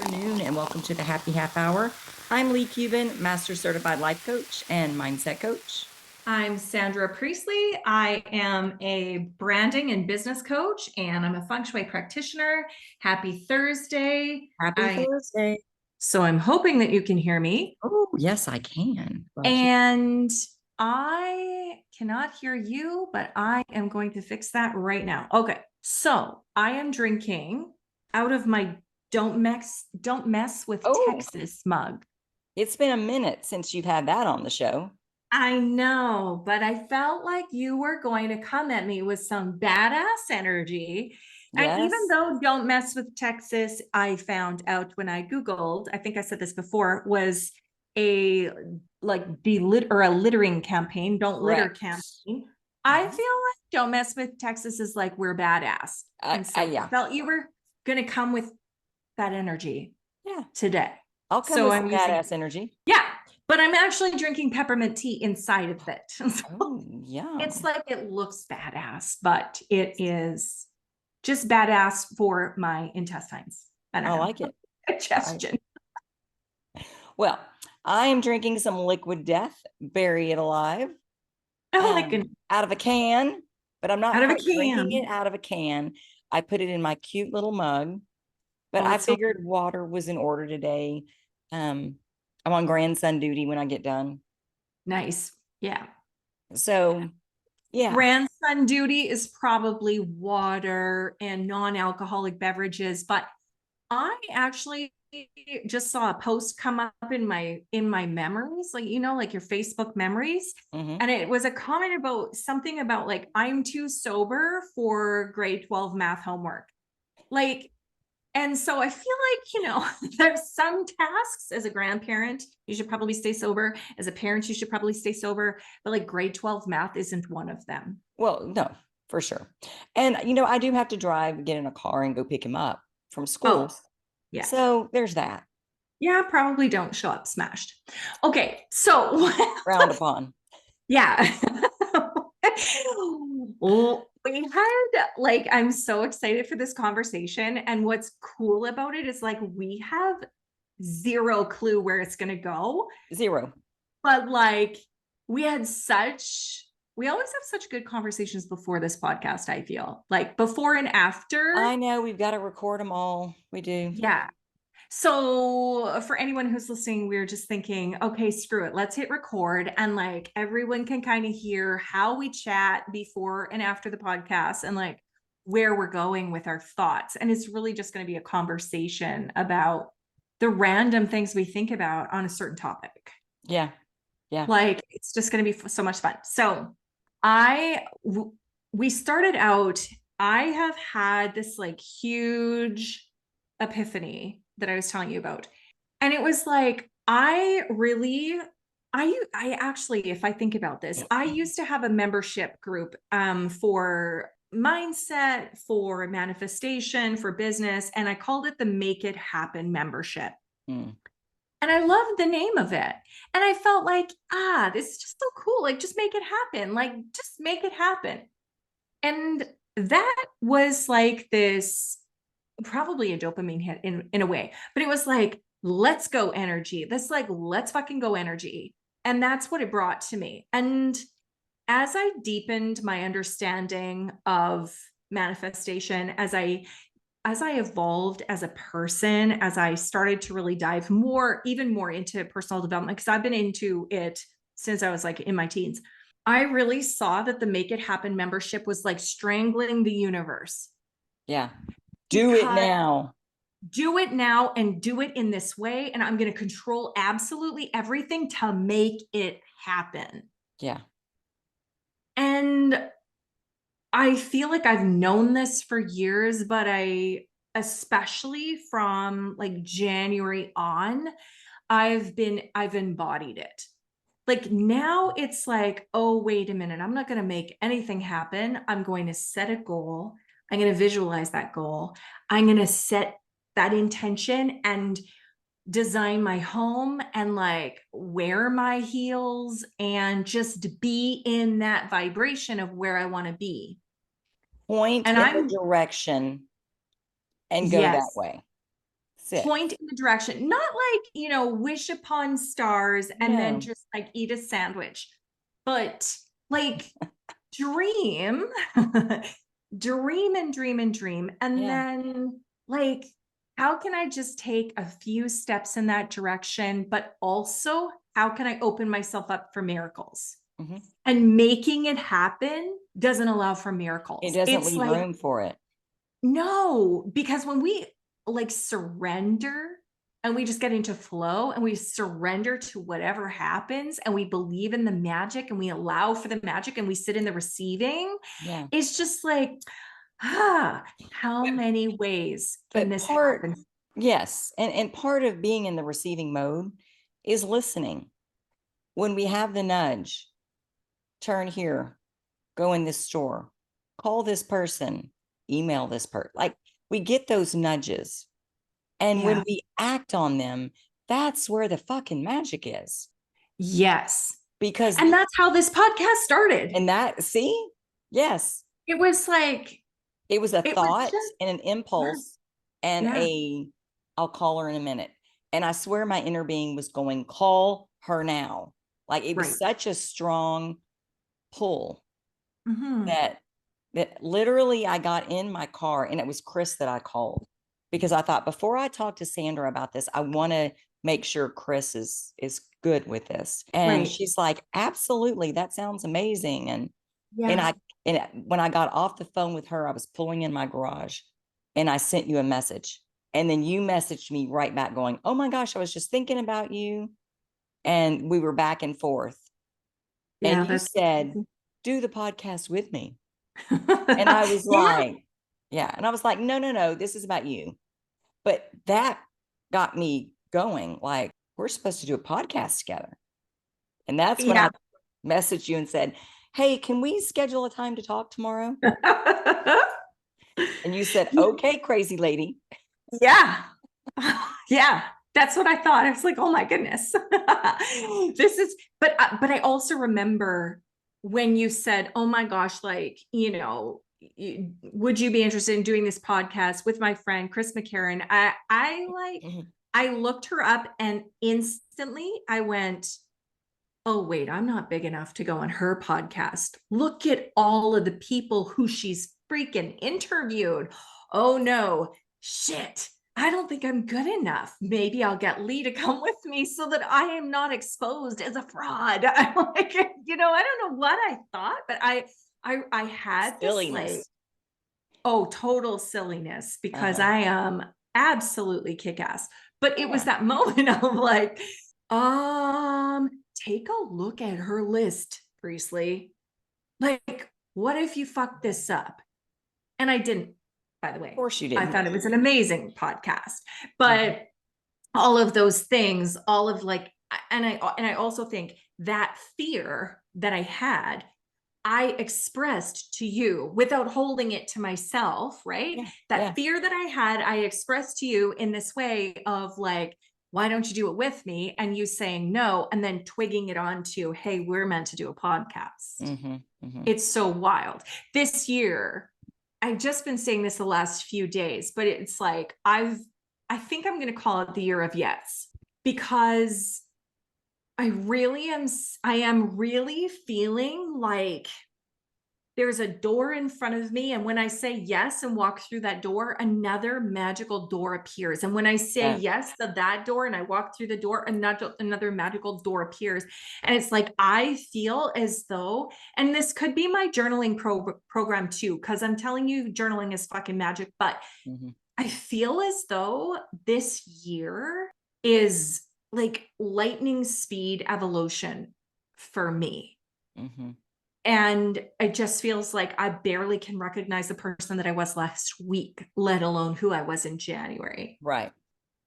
afternoon, and welcome to the Happy Half Hour. I'm Leigh Kubin, Master Certified Life Coach and Mindset Coach. I'm Sandra Priestley. I am a branding and business coach, and I'm a feng shui practitioner. Happy Thursday. Happy Thursday. So I'm hoping that you can hear me. Oh, yes, I can. And I cannot hear you, but I am going to fix that right now. Okay. So I am drinking out of my Don't Mess with Texas mug. It's been a minute since you've had that on the show. I know, but I felt like you were going to come at me with some badass energy. Yes. And even though Don't Mess with Texas, I found out when I Googled, I think I said this before, was a littering campaign, don't litter campaign. I feel like Don't Mess with Texas is like we're badass. And so I felt you were gonna come with that energy today. I'll come with some badass energy. Yeah. But I'm actually drinking peppermint tea inside of it. So yeah. It's like it looks badass, but it is just badass for my intestines. I like it. Digestion. Well, I am drinking some liquid death, bury it alive. Out of a can, but I'm not drinking it out of a can. I put it in my cute little mug, but I figured water was in order today. I'm on grandson duty when I get done. Nice. Yeah. So, yeah. Grandson duty is probably water and non-alcoholic beverages, but I actually just saw a post come up in my memories, like, you know, like your Facebook memories. And it was a comment about something about like, I'm too sober for grade 12 math homework. Like, and so I feel like, you know, there's some tasks as a grandparent, you should probably stay sober. As a parent, you should probably stay sober. But like grade 12 math isn't one of them. Well, no, for sure. And, you know, I do have to drive, get in a car and go pick him up from school. Yeah. So there's that. Yeah, probably don't show up smashed. Okay. So frowned upon. Yeah. Well, we had like, I'm so excited for this conversation. And what's cool about it is like, we have zero clue where it's going to go. Zero. But like, we always have such good conversations before this podcast, I feel like before and after. I know we've got to record them all. We do. Yeah. So for anyone who's listening, we're just thinking, okay, screw it. Let's hit record. And like everyone can kind of hear how we chat before and after the podcast and like where we're going with our thoughts. And it's really just going to be a conversation about the random things we think about on a certain topic. Yeah. Yeah. Like it's just going to be so much fun. So we started out, I have had this like huge epiphany that I was telling you about. And it was like, I actually, if I think about this, I used to have a membership group for mindset, for manifestation, for business. And I called it the Make It Happen membership. And I loved the name of it. And I felt like, this is just so cool. Like, just make it happen. Like, just make it happen. And that was like this, probably a dopamine hit in a way, but it was like, let's go energy. This like, let's fucking go energy. And that's what it brought to me. And as I deepened my understanding of manifestation, as I evolved as a person, as I started to really dive even more into personal development, because I've been into it since I was like in my teens, I really saw that the Make It Happen membership was like strangling the universe. Yeah. Do it now. Do it now and do it in this way. And I'm going to control absolutely everything to make it happen. Yeah. And I feel like I've known this for years, but especially from like January on, I've embodied it. Like now it's like, oh, wait a minute. I'm not going to make anything happen. I'm going to set a goal. I'm going to visualize that goal. I'm going to set that intention and design my home and like wear my heels and just be in that vibration of where I want to be. Point in the direction and go that way. point in the direction, not like, you know, wish upon stars and then just like eat a sandwich, but like dream, dream and dream and dream. And then like, how can I just take a few steps in that direction? But also, how can I open myself up for miracles? And making it happen doesn't allow for miracles. It doesn't leave room for it. No, because when we like surrender and we just get into flow and we surrender to whatever happens and we believe in the magic and we allow for the magic and we sit in the receiving, it's just like, how many ways can this happen? Yes. And part of being in the receiving mode is listening. When we have the nudge, turn here, go in this store, call this person, email this person. Like we get those nudges. And when we act on them, that's where the fucking magic is. Yes. Because and that's how this podcast started. And that, see? Yes. It was like, it was a thought and an impulse and I'll call her in a minute. And I swear my inner being was going, call her now. Like it was such a strong pull that literally I got in my car and it was Chris that I called because I thought before I talk to Sandra about this, I want to make sure Chris is good with this. And she's like, absolutely. That sounds amazing. And when I got off the phone with her, I was pulling in my garage and I sent you a message. And then you messaged me right back going, oh my gosh, I was just thinking about you. And we were back and forth. And you said, do the podcast with me. And I was like, and I was like, no, this is about you. But that got me going. Like, we're supposed to do a podcast together. And that's when I messaged you and said, hey, can we schedule a time to talk tomorrow? And you said, okay, crazy lady. Yeah. That's what I thought. I was like, oh my goodness. This is, but I also remember when you said, oh my gosh, like, you know, would you be interested in doing this podcast with my friend, Chris McCarran? I looked her up and instantly I went, oh, wait, I'm not big enough to go on her podcast. Look at all of the people who she's freaking interviewed. Oh no, shit. I don't think I'm good enough. Maybe I'll get Leigh to come with me so that I am not exposed as a fraud. I'm like, you know, I don't know what I thought, but I had silliness. This like, total silliness because I am absolutely kick-ass. But it was that moment of like, take a look at her list, Priestley. Like, what if you fucked this up? And I didn't. By the way, of course you didn't. I thought it was an amazing podcast, but all of those things, all of like, and I also think that fear that I had, I expressed to you without holding it to myself, right? That fear that I had, I expressed to you in this way of like, why don't you do it with me? And you saying no, and then twigging it on to, hey, we're meant to do a podcast. It's so wild. This year, I've just been saying this the last few days, but it's like, I think I'm going to call it the year of yes, because I am really feeling like there's a door in front of me. And when I say yes and walk through that door, another magical door appears. And when I say yes to that door and I walk through the door, another magical door appears. And it's like, I feel as though, and this could be my journaling program too, because I'm telling you, journaling is fucking magic. But I feel as though this year is like lightning speed evolution for me. And it just feels like I barely can recognize the person that I was last week, let alone who I was in January. Right.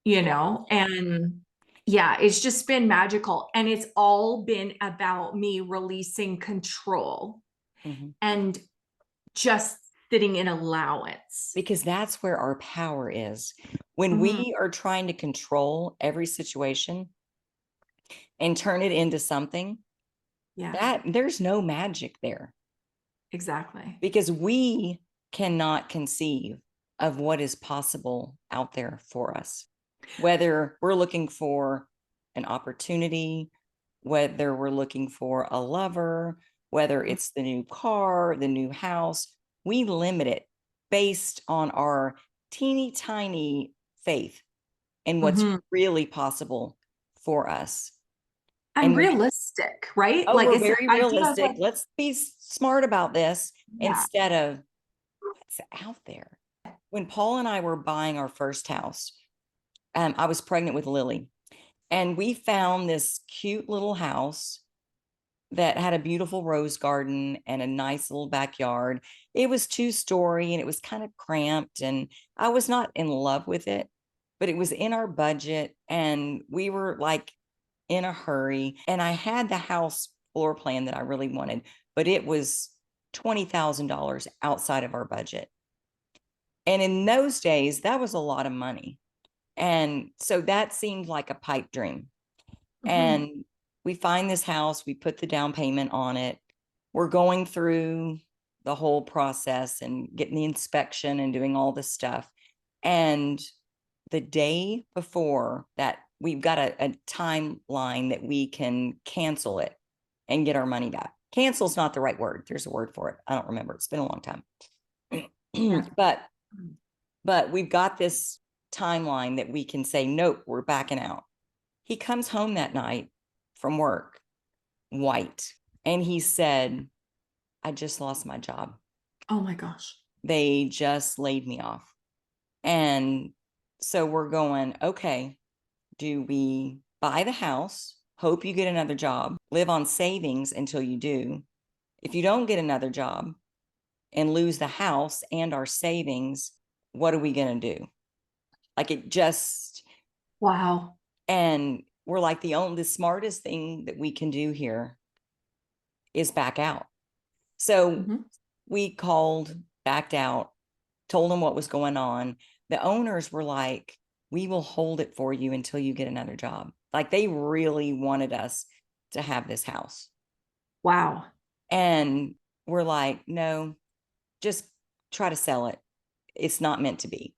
You know, and it's just been magical. And it's all been about me releasing control and just sitting in allowance. Because that's where our power is. When we are trying to control every situation and turn it into something, that there's no magic there. Exactly. Because we cannot conceive of what is possible out there for us. whether we're looking for an opportunity, whether we're looking for a lover, whether it's the new car, the new house, we limit it based on our teeny tiny faith and what's really possible for us. And realistic, right? Oh, like we're it's very realistic. like, Let's be smart about this instead of what's out there. When Paul and I were buying our first house, I was pregnant with Lily, and we found this cute little house that had a beautiful rose garden and a nice little backyard. It was 2-story and it was kind of cramped, and I was not in love with it, but it was in our budget and we were like in a hurry. And I had the house floor plan that I really wanted, but it was $20,000 outside of our budget. And in those days, that was a lot of money. And so that seemed like a pipe dream. And we find this house, we put the down payment on it. We're going through the whole process and getting the inspection and doing all this stuff. And the day before that, we've got a timeline that we can cancel it and get our money back. Cancel is not the right word. There's a word for it. I don't remember. It's been a long time. But we've got this timeline that we can say, nope, we're backing out. He comes home that night from work, white, and he said, I just lost my job. Oh my gosh. They just laid me off. And so we're going, okay, do we buy the house, hope you get another job, live on savings until you do? If you don't get another job and lose the house and our savings, what are we going to do? Like, it just, wow. And we're like, the smartest thing that we can do here is back out. So we called, backed out, told them what was going on. The owners were like, we will hold it for you until you get another job. Like, they really wanted us to have this house. Wow. And we're like, no, just try to sell it. It's not meant to be.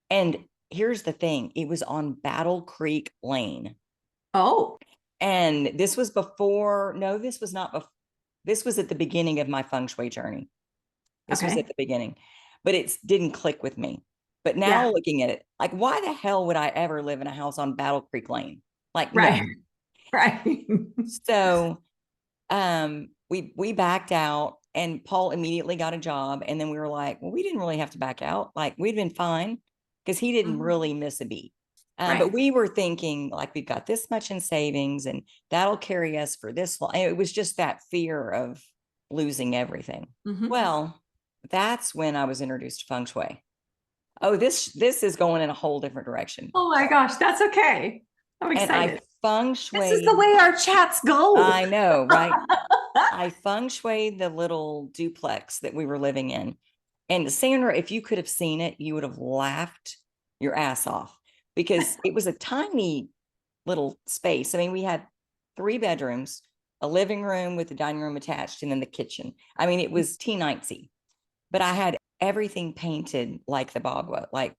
And here's the thing. It was on Battle Creek Lane. Oh. And this was before, no, this was not before. This was at the beginning of my feng shui journey. This was at the beginning, but it didn't click with me. But now looking at it, like, why the hell would I ever live in a house on Battle Creek Lane? Like, no. Right. So we backed out, and Paul immediately got a job. And then we were like, well, we didn't really have to back out. Like, we'd been fine because he didn't really miss a beat. But we were thinking, like, we've got this much in savings and that'll carry us for this long. It was just that fear of losing everything. Well, that's when I was introduced to feng shui. Oh, this is going in a whole different direction. Oh my gosh, that's okay. I'm excited. And I feng shui. This is the way our chats go. I know, right? I feng shuied the little duplex that we were living in. And Sandra, if you could have seen it, you would have laughed your ass off, because it was a tiny little space. I mean, we had 3 bedrooms, a living room with the dining room attached, and then the kitchen. I mean, it was teensy, but I had everything painted like the Bagua, like,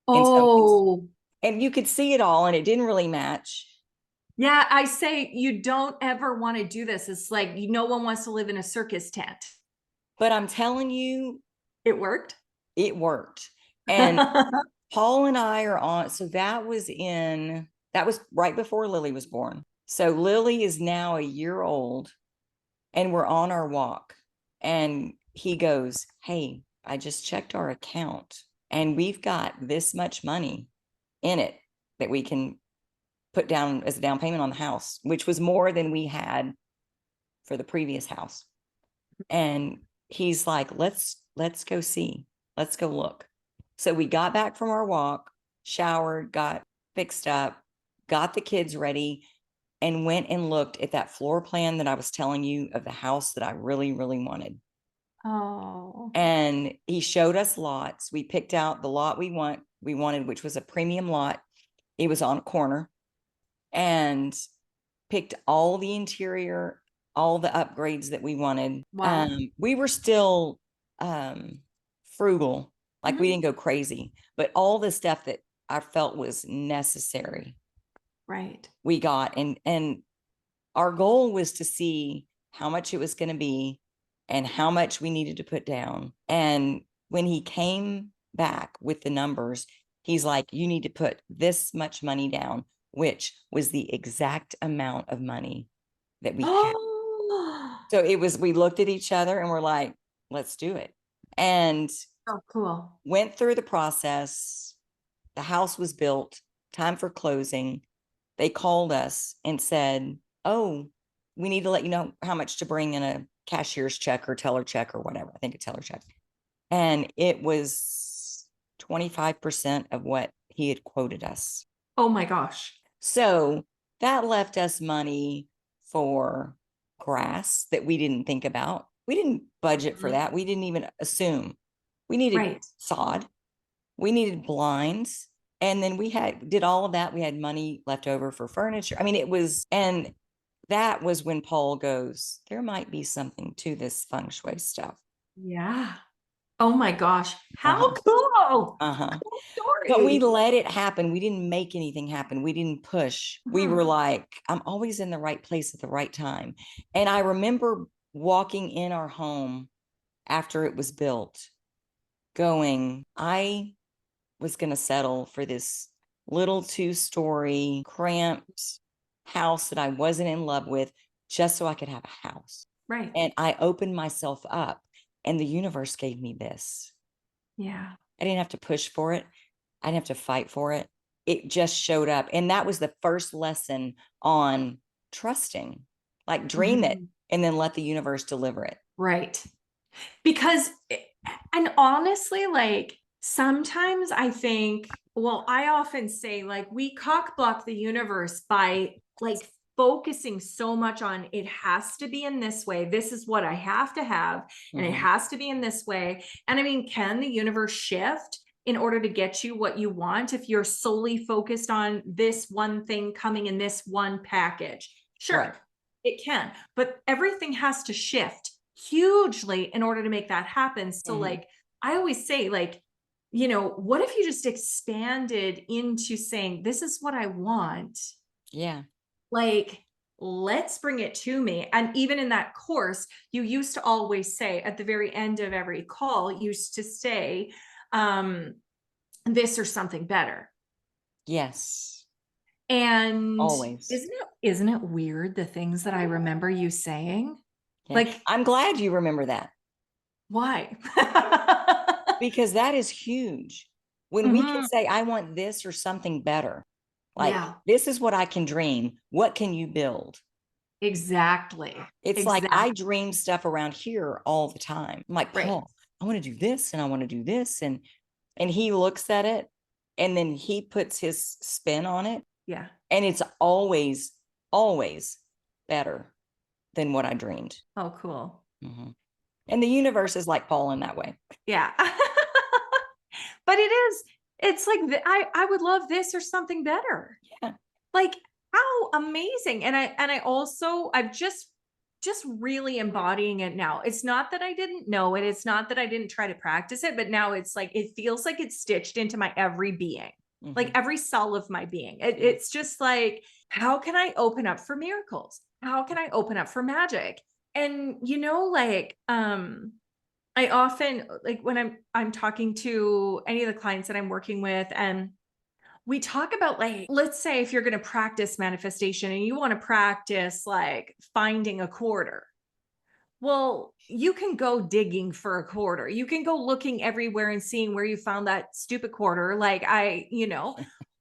and you could see it all, and it didn't really match. Yeah, I say you don't ever want to do this. It's like, no one wants to live in a circus tent. But I'm telling you, it worked. It worked. And Paul and I are on, so that was right before Lily was born. So Lily is now a year old, and we're on our walk, and he goes, hey, I just checked our account and we've got this much money in it that we can put down as a down payment on the house, which was more than we had for the previous house. And he's like, let's go see, let's go look. So we got back from our walk, showered, got fixed up, got the kids ready, and went and looked at that floor plan that I was telling you of the house that I really, really wanted. Oh. And he showed us lots. We picked out the lot we wanted, which was a premium lot. It was on a corner, and picked all the interior, all the upgrades that we wanted. Wow. We were still frugal, like we didn't go crazy, but all the stuff that I felt was necessary. Right. We got, and our goal was to see how much it was going to be and how much we needed to put down. And when he came back with the numbers, he's like, you need to put this much money down, which was the exact amount of money that we had. So it was, we looked at each other and we're like, let's do it. And oh, cool. Went through the process. The house was built, time for closing. They called us and said, oh, we need to let you know how much to bring in a cashier's check or teller check or whatever. I think a teller check. And it was 25% of what he had quoted us. Oh my gosh. So that left us money for grass that we didn't think about. We didn't budget for that. We didn't even assume. We needed sod. We needed blinds. And then we did all of that. We had money left over for furniture. I mean, it was, and that was when Paul goes, there might be something to this feng shui stuff. Yeah. Oh my gosh. How cool. Cool story. But we let it happen. We didn't make anything happen. We didn't push. We were like, I'm always in the right place at the right time. And I remember walking in our home after it was built, going, I was going to settle for this little 2-story cramped house that I wasn't in love with just so I could have a house. Right. And I opened myself up and the universe gave me this. Yeah. I didn't have to push for it. I didn't have to fight for it. It just showed up. And that was the first lesson on trusting, like dream it and then let the universe deliver it. Right. Because, and honestly, like sometimes I think, well, I often say like we cock block the universe by like focusing so much on it has to be in this way. This is what I have to have. And it has to be in this way. And I mean, can the universe shift in order to get you what you want if you're solely focused on this one thing coming in this one package? Sure, it can, but everything has to shift hugely in order to make that happen. So like, I always say like, you know, what if you just expanded into saying, this is what I want? Yeah. Like, let's bring it to me. And even in that course, you used to always say at the very end of every call, used to say, this or something better. Yes. And always. Isn't it weird the things that I remember you saying? Yeah. Like, I'm glad you remember that. Why? Because that is huge. When we can say, I want this or something better. Like, this is what I can dream. What can you build? Exactly. It's like I dream stuff around here all the time. I'm like, Paul, I want to do this and I want to do this. And he looks at it and then he puts his spin on it. Yeah. And it's always, always better than what I dreamed. Oh, cool. And the universe is like Paul in that way. Yeah. But it's like, I would love this or something better. Yeah. Like how amazing. And I've just really embodying it now. It's not that I didn't know it. It's not that I didn't try to practice it, but now it's like, it feels like it's stitched into my every being, like every cell of my being. It's just like, how can I open up for miracles? How can I open up for magic? And, you know, like, I often, like when I'm talking to any of the clients that I'm working with, and we talk about like, let's say if you're going to practice manifestation and you want to practice like finding a quarter. Well, you can go digging for a quarter. You can go looking everywhere and seeing where you found that stupid quarter. Like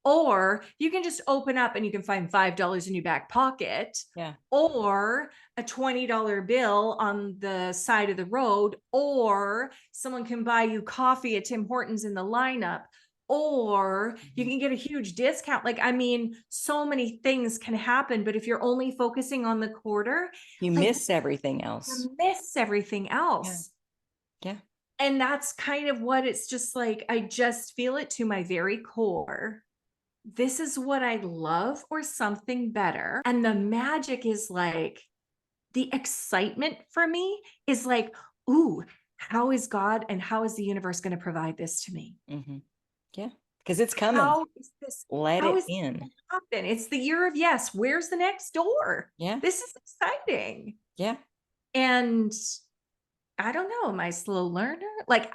or you can just open up and you can find $5 in your back pocket. Yeah. Or a $20 bill on the side of the road, or someone can buy you coffee at Tim Hortons in the lineup, or you can get a huge discount. Like, I mean, so many things can happen, but if you're only focusing on the quarter, you miss everything else. You miss everything else. Yeah. And that's kind of what it's just like, I just feel it to my very core. This is what I love or something better. And the magic is like, the excitement for me is like, ooh, how is God and how is the universe going to provide this to me? Yeah. because it's coming. How is this? Let How it is in. this happen? It's the year of yes. Where's the next door? Yeah. This is exciting. Yeah. And I don't know, am I a slow learner? Like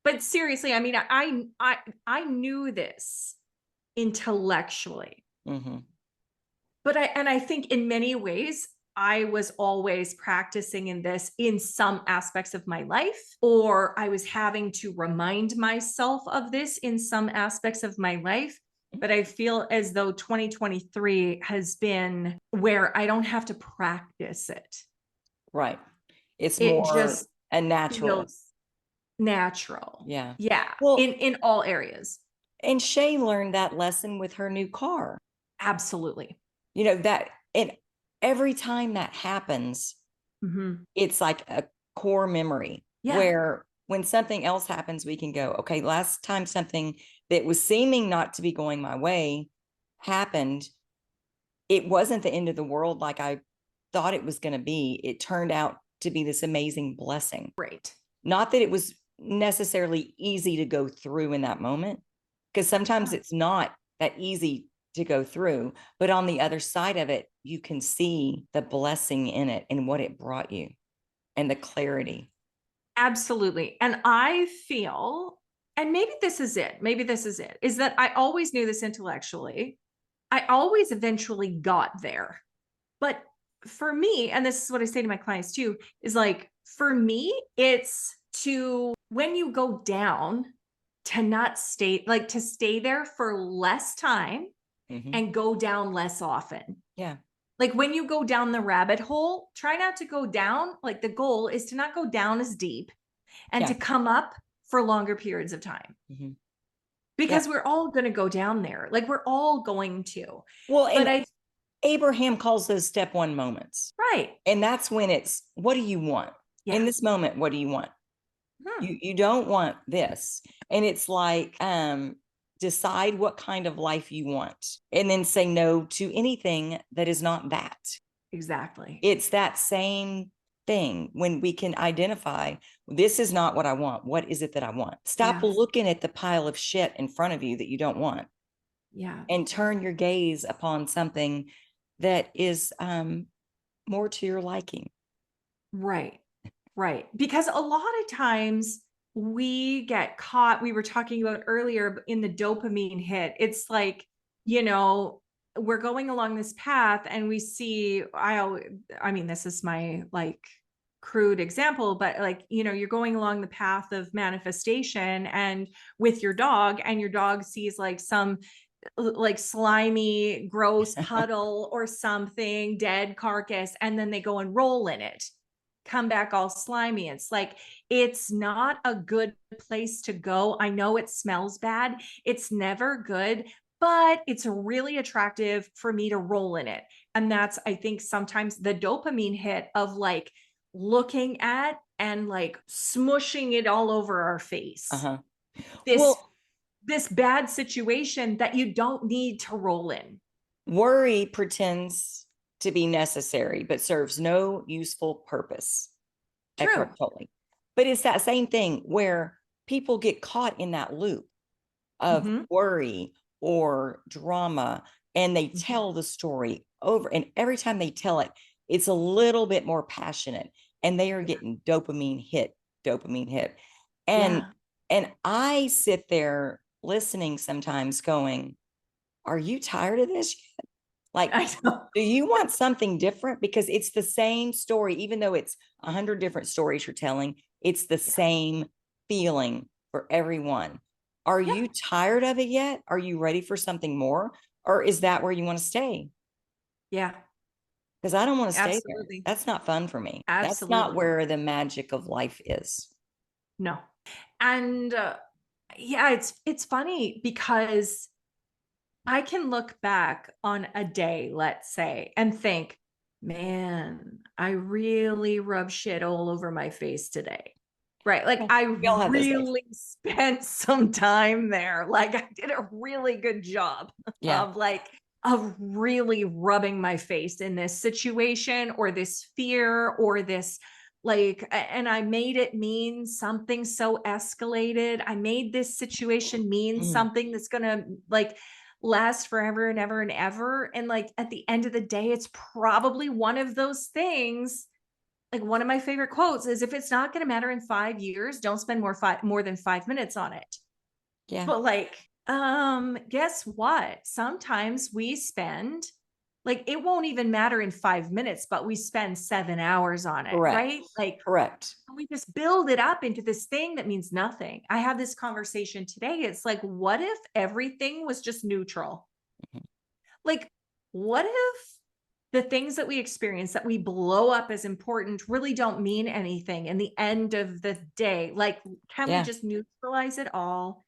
but seriously, I mean, I knew this intellectually. Mm-hmm. But I think in many ways, I was always practicing in this in some aspects of my life, or I was having to remind myself of this in some aspects of my life. But I feel as though 2023 has been where I don't have to practice it. Right. It's It more just a natural. feels natural. Yeah. Yeah. Well, In all areas. and Shay learned that lesson with her new car. Absolutely. You know, that, and every time that happens, it's like a core memory where when something else happens, we can go, okay, last time something that was seeming not to be going my way happened, it wasn't the end of the world like I thought it was going to be. It turned out to be this amazing blessing. Right. Not that it was necessarily easy to go through in that moment, because sometimes it's not that easy to go through, but on the other side of it, you can see the blessing in it and what it brought you and the clarity. Absolutely. And I feel, and maybe this is it, is that I always knew this intellectually. I always eventually got there. But for me, and this is what I say to my clients too, is like, for me, it's to, when you go down, to not stay, like to stay there for less time and go down less often. Yeah. Like when you go down the rabbit hole, try not to go down. Like the goal is to not go down as deep and to come up for longer periods of time. Because we're all going to go down there. Like we're all going to. Well, and Abraham calls those step one moments. Right. And that's when it's, what do you want? Yeah. In this moment, what do you want? You don't want this. And it's like, decide what kind of life you want and then say no to anything that is not that. Exactly. It's that same thing when we can identify, this is not what I want. What is it that I want? Stop looking at the pile of shit in front of you that you don't want. Yeah. And turn your gaze upon something that is more to your liking. Right. Right. Because a lot of times we get caught, we were talking about earlier in the dopamine hit. It's like, you know, we're going along this path and we see, I mean, this is my like crude example, but like, you know, you're going along the path of manifestation and with your dog, and your dog sees like some like slimy, gross puddle or something, dead carcass, and then they go and roll in it, come back all slimy. It's like, it's not a good place to go. I know it smells bad. It's never good, but it's really attractive for me to roll in it. And that's, I think, sometimes the dopamine hit of like looking at and like smushing it all over our face. This bad situation that you don't need to roll in. Worry pretends to be necessary, but serves no useful purpose. True. Totally. But it's that same thing where people get caught in that loop of worry or drama, and they tell the story over, and every time they tell it, it's a little bit more passionate, and they are getting dopamine hit. And I sit there listening sometimes going, are you tired of this yet? Like, do you want something different? Because it's the same story, even though it's 100 different stories you're telling, it's the same feeling for everyone. Are you tired of it yet? Are you ready for something more? Or is that where you want to stay? Yeah. Because I don't want to stay there. That's not fun for me. Absolutely. That's not where the magic of life is. No. And it's funny because I can look back on a day, let's say, and think, man, I really rubbed shit all over my face today. Right. Like I really spent some time there. Like I did a really good job of really rubbing my face in this situation or this fear or this like, and I made it mean something so escalated. I made this situation mean something that's gonna like last forever and ever and ever. And like at the end of the day, it's probably one of those things. Like one of my favorite quotes is, if it's not going to matter in 5 years, don't spend more than 5 minutes on it. Yeah. But like, guess what? Sometimes we spend, like, it won't even matter in 5 minutes, but we spend 7 hours on it, Correct. right? Like, correct. We just build it up into this thing that means nothing. I had this conversation today. It's like, what if everything was just neutral? Like, what if the things that we experience that we blow up as important really don't mean anything in the end of the day? Like, can we just neutralize it all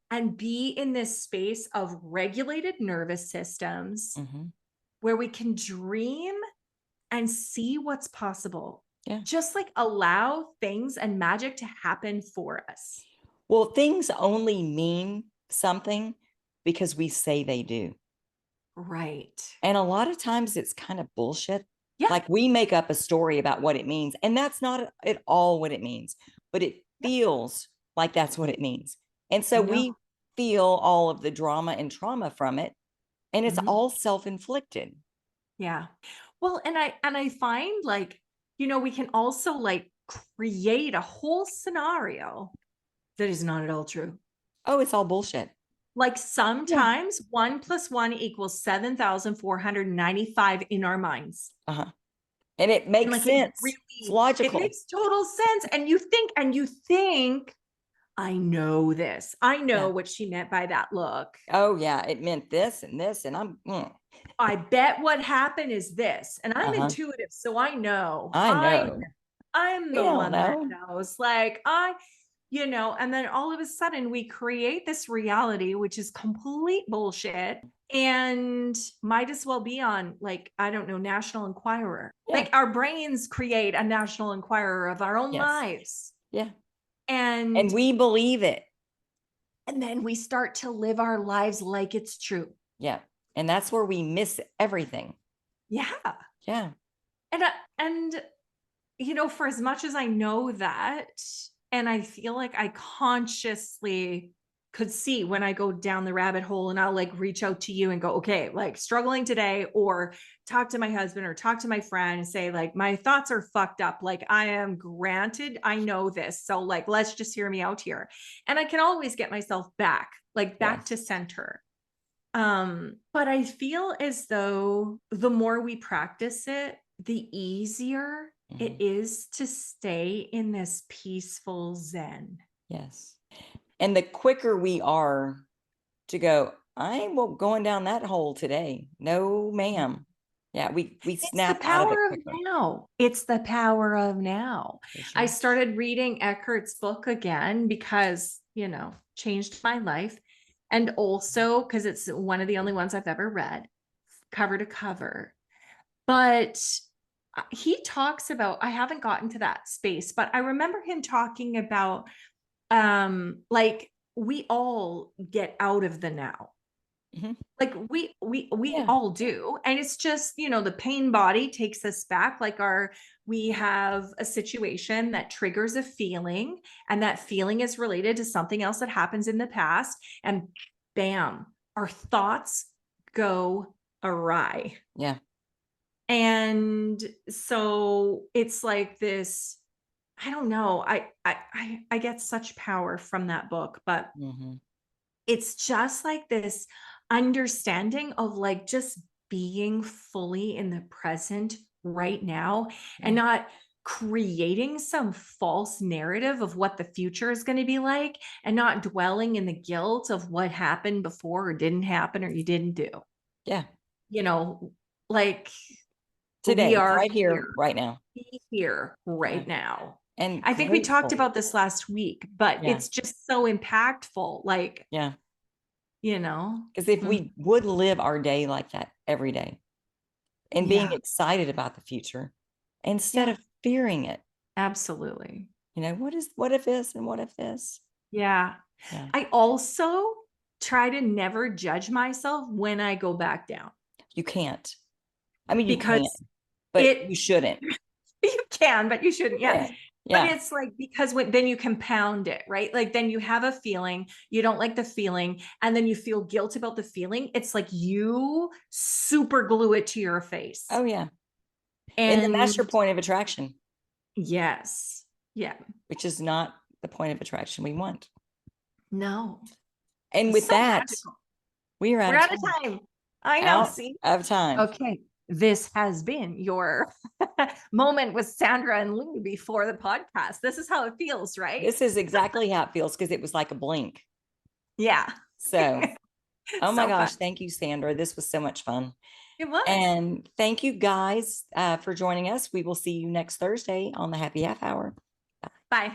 and be in this space of regulated nervous systems where we can dream and see what's possible? Just like allow things and magic to happen for us. Well, things only mean something because we say they do. Right. And a lot of times it's kind of bullshit. Yeah. Like we make up a story about what it means, and that's not at all what it means, but it feels like that's what it means. And so we feel all of the drama and trauma from it, and it's all self-inflicted. Yeah. Well, and I find like, we can also like create a whole scenario that is not at all true. Oh, it's all bullshit. Like sometimes 1 + 1 = 7,495 in our minds. And it makes sense. It's logical. It makes total sense. And you think, I know this. I know what she meant by that look. Oh yeah, it meant this and this, and I bet what happened is this. And I'm intuitive, so I know. I'm the one that knows. Like and then all of a sudden we create this reality, which is complete bullshit, and might as well be on, like, I don't know, National Enquirer. Like our brains create a National Enquirer of our own lives. Yeah. And we believe it. And then we start to live our lives like it's true. Yeah. And that's where we miss everything. Yeah. Yeah. And for as much as I know that, and I feel like I consciously could see when I go down the rabbit hole, and I'll like reach out to you and go, okay, like struggling today, or talk to my husband or talk to my friend and say, like, my thoughts are fucked up. Like, I am granted, I know this. So like, let's just hear me out here. And I can always get myself back to center. But I feel as though the more we practice it, the easier it is to stay in this peaceful zen. Yes. And the quicker we are to go, I ain't going down that hole today. No, ma'am. Yeah, we snap out of it quicker. It's the power of now. Sure. I started reading Eckhart's book again because, changed my life. And also because it's one of the only ones I've ever read, cover to cover. But he talks about, I haven't gotten to that space, but I remember him talking about, like, we all get out of the now. Like we all do. And it's just, the pain body takes us back. Like we have a situation that triggers a feeling, and that feeling is related to something else that happens in the past. And bam, our thoughts go awry. Yeah. And so it's like this, I don't know. I get such power from that book, but it's just like this understanding of like just being fully in the present right now, and not creating some false narrative of what the future is going to be like, and not dwelling in the guilt of what happened before or didn't happen or you didn't do. Yeah. Like today, we are right here, right now. Here, right now. And I think we talked about this last week, but it's just so impactful. Like, because if we would live our day like that every day, and being excited about the future instead of fearing it. Absolutely. What if this and what if this? Yeah. I also try to never judge myself when I go back down. You can't. I mean, you because can, but you shouldn't. You can, but you shouldn't. Yeah. Yeah. But it's like, because then you compound it, right? Like then you have a feeling, you don't like the feeling, and then you feel guilt about the feeling. It's like you super glue it to your face. Oh yeah. And then that's your point of attraction. Yes. Yeah. Which is not the point of attraction we want. No. And It's with so that, magical. we're out of time. I know. See? Of time. Okay. This has been your moment with Sandra and Leigh before the podcast. This is how it feels, right? This is exactly how it feels, because it was like a blink. Yeah. So, oh my gosh, fun. thank you, Sandra. This was so much fun. It was. And thank you guys for joining us. We will see you next Thursday on the Happy Half Hour. Bye.